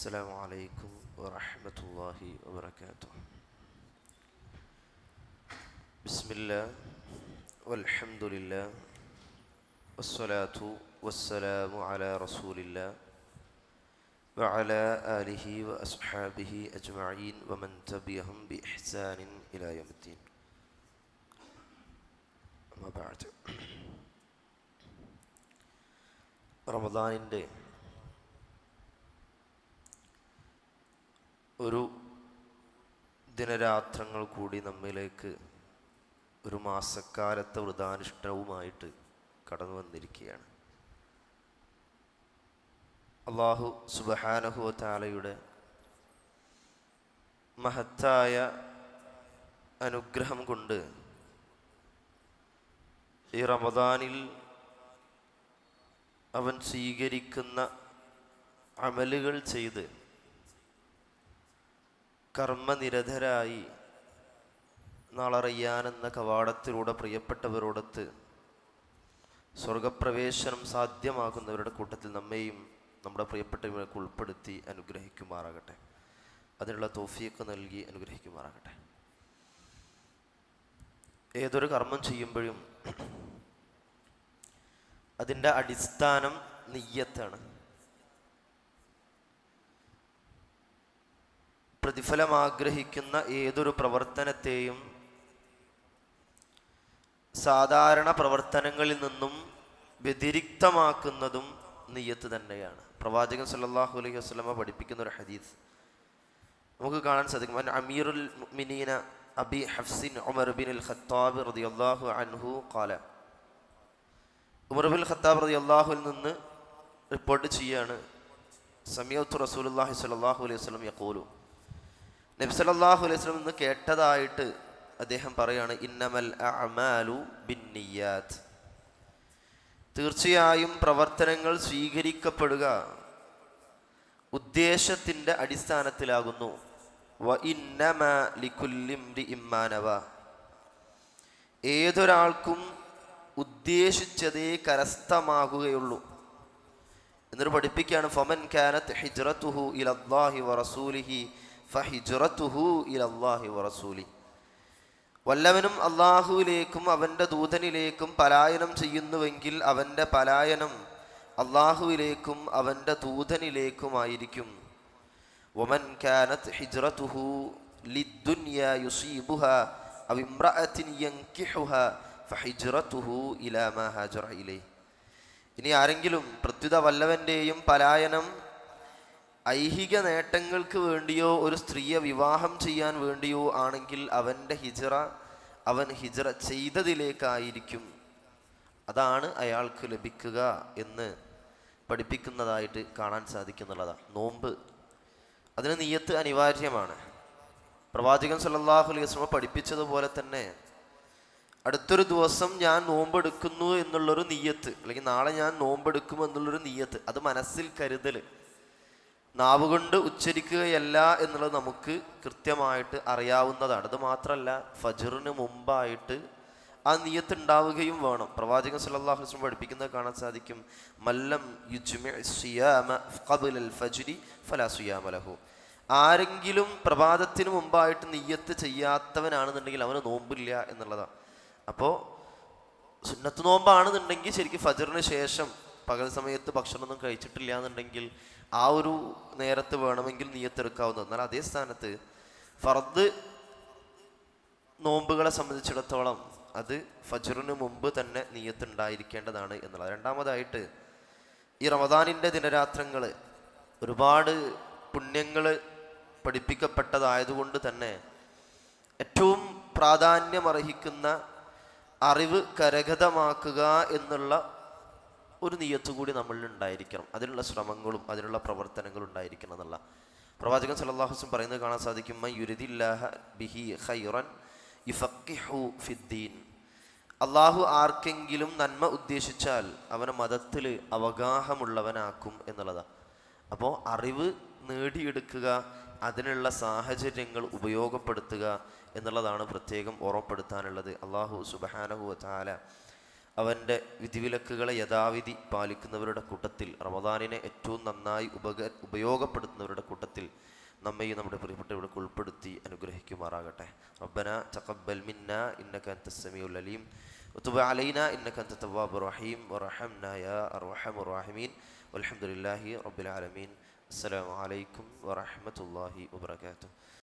السلام عليكم ورحمة الله وبركاته. بسم الله والحمد لله والصلاة والسلام على رسول الله وعلى آله وأصحابه أجمعين ومن تبعهم بإحسان إلى يوم الدين. أما بعد. റമദാനിൻ്റെ ഒരു ദിനരാത്രങ്ങൾ കൂടി നമ്മിലേക്ക് ഒരു മാസക്കാലത്തെ വ്രതാനുഷ്ഠാനവുമായിട്ട് കടന്നു വന്നിരിക്കുകയാണ്. അല്ലാഹു സുബ്ഹാനഹു വ തആലയുടെ മഹത്തായ അനുഗ്രഹം കൊണ്ട് ഈ റമദാനിൽ അവൻ സ്വീകരിക്കുന്ന അമലുകൾ ചെയ്ത് കർമ്മനിരതരായി നാളെ റയ്യാൻ എന്ന കവാടത്തിലൂടെ പ്രിയപ്പെട്ടവരോടൊത്ത് സ്വർഗപ്രവേശനം സാധ്യമാകുന്നവരുടെ കൂട്ടത്തിൽ നമ്മെയും നമ്മുടെ പ്രിയപ്പെട്ടവർക്ക് ഉൾപ്പെടുത്തി അനുഗ്രഹിക്കുമാറാകട്ടെ. അതിനുള്ള തൗഫീഖ് നൽകി അനുഗ്രഹിക്കുമാറാകട്ടെ. ഏതൊരു കർമ്മം ചെയ്യുമ്പോഴും അതിൻ്റെ അടിസ്ഥാനം നിയ്യത്താണ്. പ്രതിഫലം ആഗ്രഹിക്കുന്ന ഏതൊരു പ്രവർത്തനത്തെയും സാധാരണ പ്രവർത്തനങ്ങളിൽ നിന്നും വ്യതിരിക്തമാക്കുന്നതും നിയ്യത്ത് തന്നെയാണ്. പ്രവാചകൻ സല്ലല്ലാഹു അലൈഹി വസല്ലമ പഠിപ്പിക്കുന്ന ഒരു ഹദീസ് നമുക്ക് കാണാൻ സാധിക്കും. അമീറുൽ മുഅ്മിനീന അബി ഹഫ്സിൻ ഉമർ ബിനുൽ ഖത്താബ് റളിയല്ലാഹു അൻഹു ഖാല, ഉമർ ബിൻ ഖത്താബ് റളിയല്ലാഹുവിൽ നിന്ന് റിപ്പോർട്ട് ചെയ്യാണ്, സമീഅതു റസൂലുള്ളാഹി സ്വല്ലല്ലാഹു അലൈഹി വസല്ലം യഖൂലു, നബി സല്ലല്ലാഹു അലൈഹി വസല്ലം നിന്ന് കേട്ടതായിട്ട് അദ്ദേഹം പറയാണ്, ഇന്നമൽ അഅമാലു ബിന്നിയ്യാത്ത്, തീർച്ചയായും പ്രവർത്തനങ്ങൾ സ്വീകരിക്കപ്പെടുക ഉദ്ദേശത്തിൻ്റെ അടിസ്ഥാനത്തിലാകുന്നു. വ ഇന്നമാ ലികുല്ലി ഇംറിഇൻ മാ നവ, ഏതൊരാൾക്കും ഉദ്ദേശിച്ചതേ കരസ്ഥമാകുകയുള്ളൂ എന്നൊരു പഠിപ്പിക്കുകയാണ്. ഫമൻ കാനത് ഹിജ്റതുഹു ഇലല്ലാഹി വറസൂലിഹി ഫഹിജ്റതുഹു ഇലല്ലാഹി വറസൂലി, വല്ലവനും അള്ളാഹുവിലേക്കും അവൻ്റെ ദൂതനിലേക്കും പലായനം ചെയ്യുന്നുവെങ്കിൽ അവൻ്റെ പലായനം അള്ളാഹുവിലേക്കും അവൻ്റെ ദൂതനിലേക്കുമായിരിക്കും. വമൻ കാനത് ഹിജ്റതുഹു ലിദ്ദുനിയാ യുസീബുഹാ അവ ഇംറഅത്തിൻ യൻകിഹുഹാ ഫഹിജ്റതുഹു ഇലാ മാ ഹാജറ ഇലൈഹി. ഇനി ആരെങ്കിലും പ്രത്യുത വല്ലവൻ്റെയും പലായനം ഐഹിക നേട്ടങ്ങൾക്ക് വേണ്ടിയോ ഒരു സ്ത്രീയെ വിവാഹം ചെയ്യാൻ വേണ്ടിയോ ആണെങ്കിൽ അവൻ ഹിജ്റ ചെയ്തതിലേക്കായിരിക്കും, അതാണ് അയാൾക്ക് ലഭിക്കുക എന്ന് പഠിപ്പിക്കുന്നതായിട്ട് കാണാൻ സാധിക്കുന്നുള്ളതാണ്. നോമ്പ്, അതിന് നിയ്യത്ത് അനിവാര്യമാണ്. പ്രവാചകൻ സല്ലല്ലാഹു അലൈഹി വസല്ലം പഠിപ്പിച്ചതുപോലെ തന്നെ അടുത്തൊരു ദിവസം ഞാൻ നോമ്പെടുക്കുന്നു എന്നുള്ളൊരു നിയ്യത്ത്, അല്ലെങ്കിൽ നാളെ ഞാൻ നോമ്പെടുക്കും എന്നുള്ളൊരു നിയ്യത്ത്, അത് മനസ്സിൽ കരുതൽ, നാവുകൊണ്ട് ഉച്ചരിക്കുകയല്ല എന്നുള്ളത് നമുക്ക് കൃത്യമായിട്ട് അറിയാവുന്നതാണ്. അത് മാത്രമല്ല ഫജ്റിന് മുമ്പായിട്ട് ആ നിയ്യത്ത് ഉണ്ടാവുകയും വേണം. പ്രവാചകൻ സല്ലല്ലാഹു അലൈഹി വസല്ലം പഠിപ്പിക്കുന്നത് കാണാൻ സാധിക്കും, മല്ലം യുജ്മി സിയാമ ഖബ്ലൽ ഫജ്രി ഫലാ സിയാമ ലഹു, ആരെങ്കിലും പ്രഭാതത്തിന് മുമ്പായിട്ട് നിയ്യത്ത് ചെയ്യാത്തവനാണെന്നുണ്ടെങ്കിൽ അവന് നോമ്പില്ല എന്നുള്ളതാണ്. അപ്പോൾ സുന്നത്ത് നോമ്പാണെന്നുണ്ടെങ്കിൽ ശരിക്കും ഫജ്റിന് ശേഷം പകൽ സമയത്ത് ഭക്ഷണമൊന്നും കഴിച്ചിട്ടില്ല എന്നുണ്ടെങ്കിൽ ആ ഒരു നേരത്ത് വേണമെങ്കിൽ നിയ്യത്തെടുക്കാവുന്നത്. എന്നാൽ അതേ സ്ഥാനത്ത് ഫർദ് നോമ്പുകളെ സംബന്ധിച്ചിടത്തോളം അത് ഫജ്റിന് മുമ്പ് തന്നെ നിയ്യത്ത് ഉണ്ടായിരിക്കേണ്ടതാണ് എന്നുള്ളത്. രണ്ടാമതായിട്ട് ഈ റമദാനിൻ്റെ ദിനരാത്രങ്ങൾ ഒരുപാട് പുണ്യങ്ങൾ പഠിപ്പിക്കപ്പെട്ടതായതുകൊണ്ട് തന്നെ ഏറ്റവും പ്രാധാന്യമർഹിക്കുന്ന അറിവ് കരഗതമാക്കുക എന്നുള്ള ഒരു നിയ്യത്ത് കൂടി നമ്മളിൽ ഉണ്ടായിരിക്കണം. അതിനുള്ള ശ്രമങ്ങളും അതിനുള്ള പ്രവർത്തനങ്ങളും ഉണ്ടായിരിക്കണം എന്നുള്ള പ്രവാചകൻ സല്ലല്ലാഹു അലൈഹി വസല്ലം പറയുന്നത് കാണാൻ സാധിക്കും, മൻ യുരിദില്ലാഹ ബിഹി ഖൈറൻ യുഫഖിഹു ഫിദ്ദീൻ, അള്ളാഹു ആർക്കെങ്കിലും നന്മ ഉദ്ദേശിച്ചാൽ അവനെ മതത്തിൽ അവഗാഹമുള്ളവനാക്കും എന്നുള്ളതാണ്. അപ്പോൾ അറിവ് നേടിയെടുക്കുക, അതിനുള്ള സാഹചര്യങ്ങൾ ഉപയോഗപ്പെടുത്തുക എന്നുള്ളതാണ് പ്രത്യേകം ഓർമ്മപ്പെടുത്താനുള്ളത്. അല്ലാഹു സുബ്ഹാനഹു വ തആല അവൻ്റെ വിധിവിലക്കുകളെ യഥാവിധി പാലിക്കുന്നവരുടെ കൂട്ടത്തിൽ, റമദാനിനെ ഏറ്റവും നന്നായി ഉപയോഗപ്പെടുത്തുന്നവരുടെ കൂട്ടത്തിൽ നമ്മയും നമ്മുടെ പ്രിയപ്പെട്ടവർക്ക് ഉൾപ്പെടുത്തി അനുഗ്രഹിക്കുമാറാകട്ടെ. റബ്ബന തഖബ്ബൽ മിന്ന ഇന്നക അൻതസ് സമീഉൽ അലീം വതുബ് അലൈനാ ഇന്നക അൻത തവ്വാബുർ റഹീം വറഹംനാ യാ അർഹമർ റഹീമീൻ വൽഹംദുലില്ലാഹി റബ്ബിൽ ആലമീൻ. അസ്സലാമു അലൈക്കും വറഹ്മത്തുള്ളാഹി വബറകാതുഹു.